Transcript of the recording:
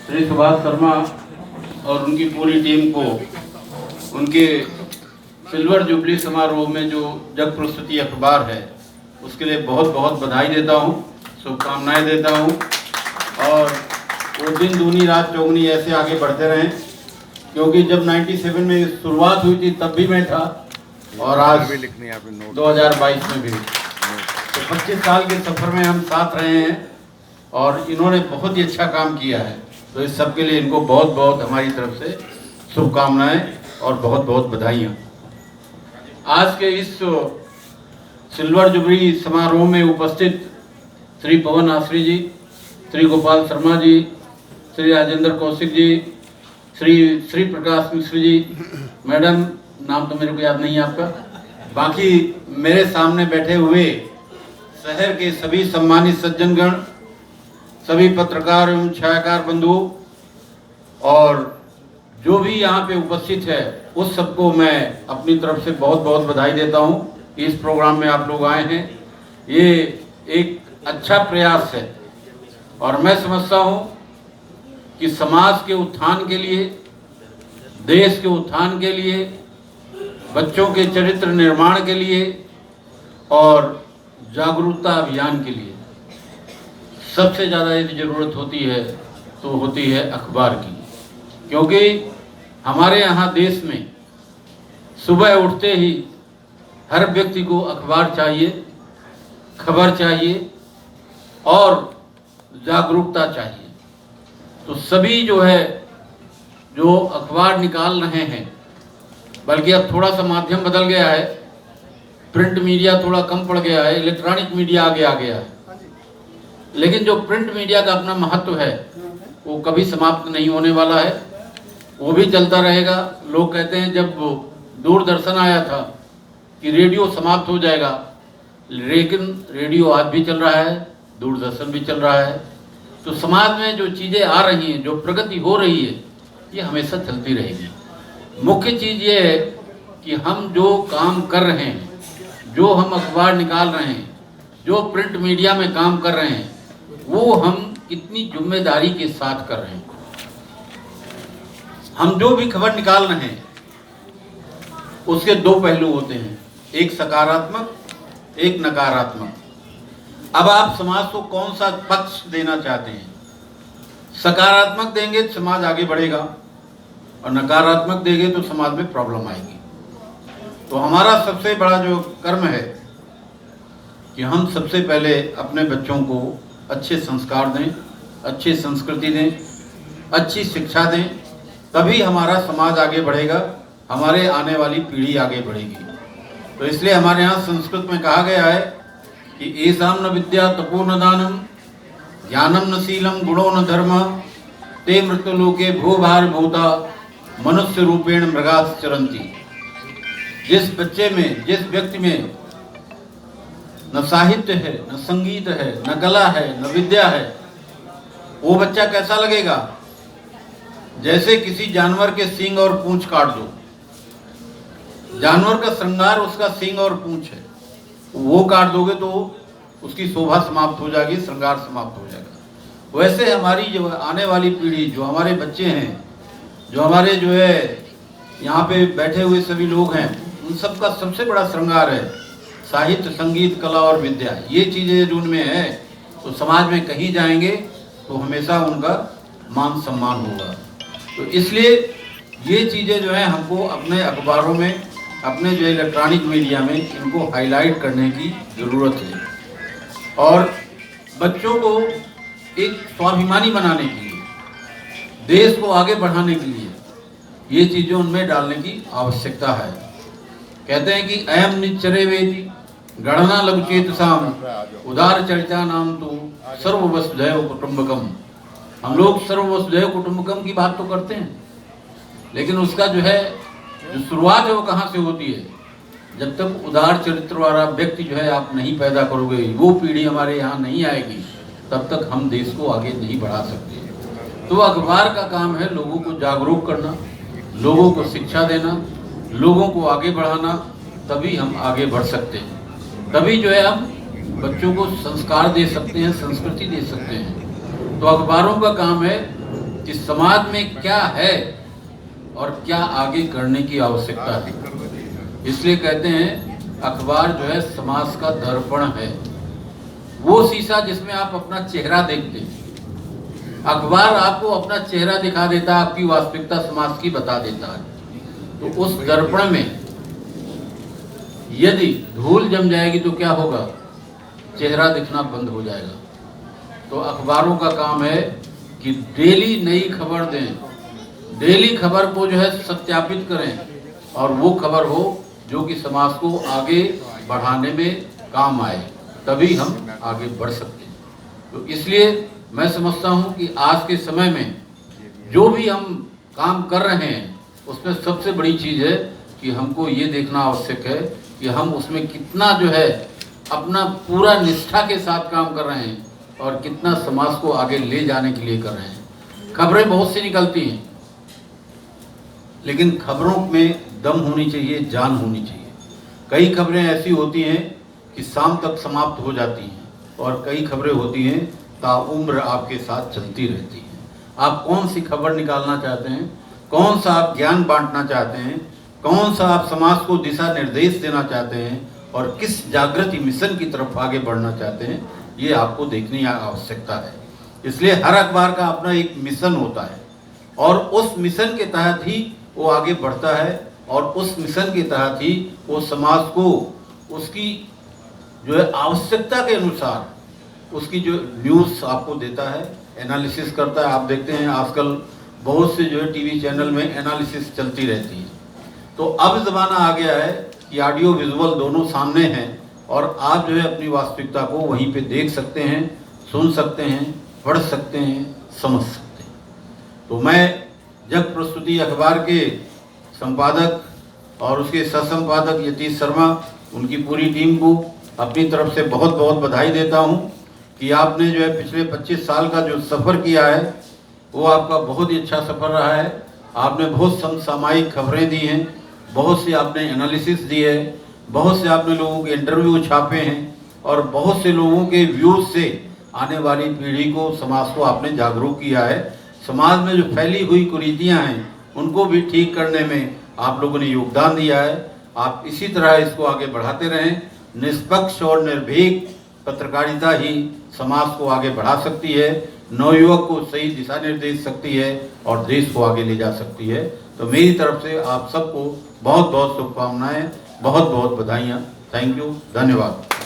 श्री सुभाष शर्मा और उनकी पूरी टीम को उनके सिल्वर जुबली समारोह में जो जग प्रस्तुति अखबार है उसके लिए बहुत बहुत बधाई देता हूँ, शुभकामनाएं देता हूँ। और वो दिन दूनी रात चौगनी ऐसे आगे बढ़ते रहें, क्योंकि जब 97 में शुरुआत हुई थी तब भी मैं था और आज 2022 में भी, तो 25 साल के सफ़र में हम साथ रहे हैं और इन्होंने बहुत ही अच्छा काम किया है। तो इस सब के लिए इनको बहुत बहुत हमारी तरफ से शुभकामनाएं और बहुत बहुत बधाइयाँ। आज के इस सिल्वर जुबली समारोह में उपस्थित श्री पवन आश्री जी, श्री गोपाल शर्मा जी, श्री राजेंद्र कौशिक जी, श्री प्रकाश मिश्र जी, मैडम नाम तो मेरे को याद नहीं है आपका, बाकी मेरे सामने बैठे हुए शहर के सभी सम्मानित सज्जनगण, सभी पत्रकार एवं छायाकार बंधु और जो भी यहाँ पे उपस्थित है उस सबको मैं अपनी तरफ से बहुत बहुत बधाई देता हूँ। इस प्रोग्राम में आप लोग आए हैं, ये एक अच्छा प्रयास है और मैं समझता हूँ कि समाज के उत्थान के लिए, देश के उत्थान के लिए, बच्चों के चरित्र निर्माण के लिए और जागरूकता अभियान के लिए सबसे ज़्यादा यदि ज़रूरत होती है तो होती है अखबार की। क्योंकि हमारे यहाँ देश में सुबह उठते ही हर व्यक्ति को अखबार चाहिए, खबर चाहिए और जागरूकता चाहिए। तो सभी जो है जो अखबार निकाल रहे हैं, बल्कि अब थोड़ा सा माध्यम बदल गया है, प्रिंट मीडिया थोड़ा कम पड़ गया है, इलेक्ट्रॉनिक मीडिया आगे आ गया है, लेकिन जो प्रिंट मीडिया का अपना महत्व है वो कभी समाप्त नहीं होने वाला है, वो भी चलता रहेगा। लोग कहते हैं जब दूरदर्शन आया था कि रेडियो समाप्त हो जाएगा, लेकिन रेडियो आज भी चल रहा है, दूरदर्शन भी चल रहा है। तो समाज में जो चीज़ें आ रही हैं, जो प्रगति हो रही है, ये हमेशा चलती रहेगी। मुख्य चीज़ ये है कि हम जो काम कर रहे हैं, जो हम अखबार निकाल रहे हैं, जो प्रिंट मीडिया में काम कर रहे हैं, वो हम कितनी जिम्मेदारी के साथ कर रहे हैं। हम जो भी खबर निकाल रहे हैं उसके दो पहलू होते हैं, एक सकारात्मक, एक नकारात्मक। अब आप समाज को कौन सा पक्ष देना चाहते हैं? सकारात्मक देंगे तो समाज आगे बढ़ेगा और नकारात्मक देंगे तो समाज में प्रॉब्लम आएगी। तो हमारा सबसे बड़ा जो कर्म है कि हम सबसे पहले अपने बच्चों को अच्छे संस्कार दें, अच्छी संस्कृति दें, अच्छी शिक्षा दें, तभी हमारा समाज आगे बढ़ेगा, हमारे आने वाली पीढ़ी आगे बढ़ेगी। तो इसलिए हमारे यहाँ संस्कृत में कहा गया है कि एसाम न विद्या तपो न दानम, ज्ञानम न शीलम, गुणो न धर्म, ते मृत्युलोके भो भार भूता, मनुष्य रूपेण मृगास चरंती। जिस बच्चे में, जिस व्यक्ति में न साहित्य है, न संगीत है, न कला है, न विद्या है, वो बच्चा कैसा लगेगा? जैसे किसी जानवर के सींग और पूंछ काट दो, जानवर का श्रृंगार उसका सींग और पूंछ है, वो काट दोगे तो उसकी शोभा समाप्त हो जाएगी, श्रृंगार समाप्त हो जाएगा। वैसे हमारी जो आने वाली पीढ़ी, जो हमारे बच्चे हैं, जो हमारे जो है यहाँ पे बैठे हुए सभी लोग हैं, उन सब का सबसे बड़ा श्रृंगार है साहित्य, संगीत, कला और विद्या। ये चीज़ें जो उनमें है तो समाज में कहीं जाएंगे तो हमेशा उनका मान सम्मान होगा। तो इसलिए ये चीज़ें जो है हमको अपने अखबारों में, अपने जो इलेक्ट्रॉनिक मीडिया में इनको हाईलाइट करने की ज़रूरत है और बच्चों को एक स्वाभिमानी बनाने के लिए, देश को आगे बढ़ाने के लिए ये चीज़ें उनमें डालने की आवश्यकता है। कहते हैं कि अयम निच्चरे वेदी गणना लघुचेतसाम उदार चर्चा नाम तो सर्व वसुधैव कुटुंबकम। हम लोग सर्व वसुधैव कुटुंबकम की बात तो करते हैं, लेकिन उसका जो है जो शुरुआत है वो कहाँ से होती है? जब तक उदार चरित्र वाला व्यक्ति जो है आप नहीं पैदा करोगे, वो पीढ़ी हमारे यहाँ नहीं आएगी, तब तक हम देश को आगे नहीं बढ़ा सकते। तो अखबार का काम है लोगों को जागरूक करना, लोगों को शिक्षा देना, लोगों को आगे बढ़ाना, तभी हम आगे बढ़ सकते हैं। तभी जो है हम बच्चों को संस्कार दे सकते हैं, संस्कृति दे सकते हैं। तो अखबारों का काम है कि समाज में क्या है और क्या आगे करने की आवश्यकता है। इसलिए कहते हैं अखबार जो है समाज का दर्पण है, वो शीशा जिसमें आप अपना चेहरा देखते हैं। अखबार आपको अपना चेहरा दिखा देता है, आपकी वास्तविकता समाज की बता देता है। तो उस दर्पण में यदि धूल जम जाएगी तो क्या होगा, चेहरा दिखना बंद हो जाएगा। तो अखबारों का काम है कि डेली नई खबर दें, डेली खबर को जो है सत्यापित करें और वो खबर हो जो कि समाज को आगे बढ़ाने में काम आए, तभी हम आगे बढ़ सकते हैं। तो इसलिए मैं समझता हूं कि आज के समय में जो भी हम काम कर रहे हैं उसमें सबसे बड़ी चीज़ है कि हमको ये देखना आवश्यक है कि हम उसमें कितना जो है अपना पूरा निष्ठा के साथ काम कर रहे हैं और कितना समाज को आगे ले जाने के लिए कर रहे हैं। खबरें बहुत सी निकलती हैं, लेकिन खबरों में दम होनी चाहिए, जान होनी चाहिए। कई खबरें ऐसी होती हैं कि शाम तक समाप्त हो जाती हैं और कई खबरें होती हैं ताउम्र आपके साथ चलती रहती हैं। आप कौन सी खबर निकालना चाहते हैं, कौन सा आप ज्ञान बांटना चाहते हैं, कौन सा आप समाज को दिशा निर्देश देना चाहते हैं और किस जागृति मिशन की तरफ आगे बढ़ना चाहते हैं, ये आपको देखने की आवश्यकता है। इसलिए हर अखबार का अपना एक मिशन होता है और उस मिशन के तहत ही वो आगे बढ़ता है और उस मिशन के तहत ही वो समाज को उसकी जो है आवश्यकता के अनुसार उसकी जो न्यूज़ आपको देता है, एनालिसिस करता है। आप देखते हैं आजकल बहुत से जो है टीवी चैनल में एनालिसिस चलती रहती है। तो अब ज़माना आ गया है कि ऑडियो विजुअल दोनों सामने हैं और आप जो है अपनी वास्तविकता को वहीं पे देख सकते हैं, सुन सकते हैं, पढ़ सकते हैं, समझ सकते हैं। तो मैं जग प्रस्तुति अखबार के संपादक और उसके सह-संपादक यतीश शर्मा, उनकी पूरी टीम को अपनी तरफ से बहुत बहुत बधाई देता हूं कि आपने जो है पिछले 25 साल का जो सफ़र किया है वो आपका बहुत ही अच्छा सफ़र रहा है। आपने बहुत समसामयिक खबरें दी हैं, बहुत से आपने एनालिसिस दी है, बहुत से आपने लोगों के इंटरव्यू छापे हैं और बहुत से लोगों के व्यूज़ से आने वाली पीढ़ी को, समाज को आपने जागरूक किया है। समाज में जो फैली हुई कुरीतियाँ हैं उनको भी ठीक करने में आप लोगों ने योगदान दिया है। आप इसी तरह इसको आगे बढ़ाते रहें। निष्पक्ष और निर्भीक पत्रकारिता ही समाज को आगे बढ़ा सकती है, नवयुवक को सही दिशा निर्देश सकती है और देश को आगे ले जा सकती है। तो मेरी तरफ से आप सबको बहुत बहुत शुभकामनाएं, बहुत बहुत बधाइयाँ। थैंक यू, धन्यवाद।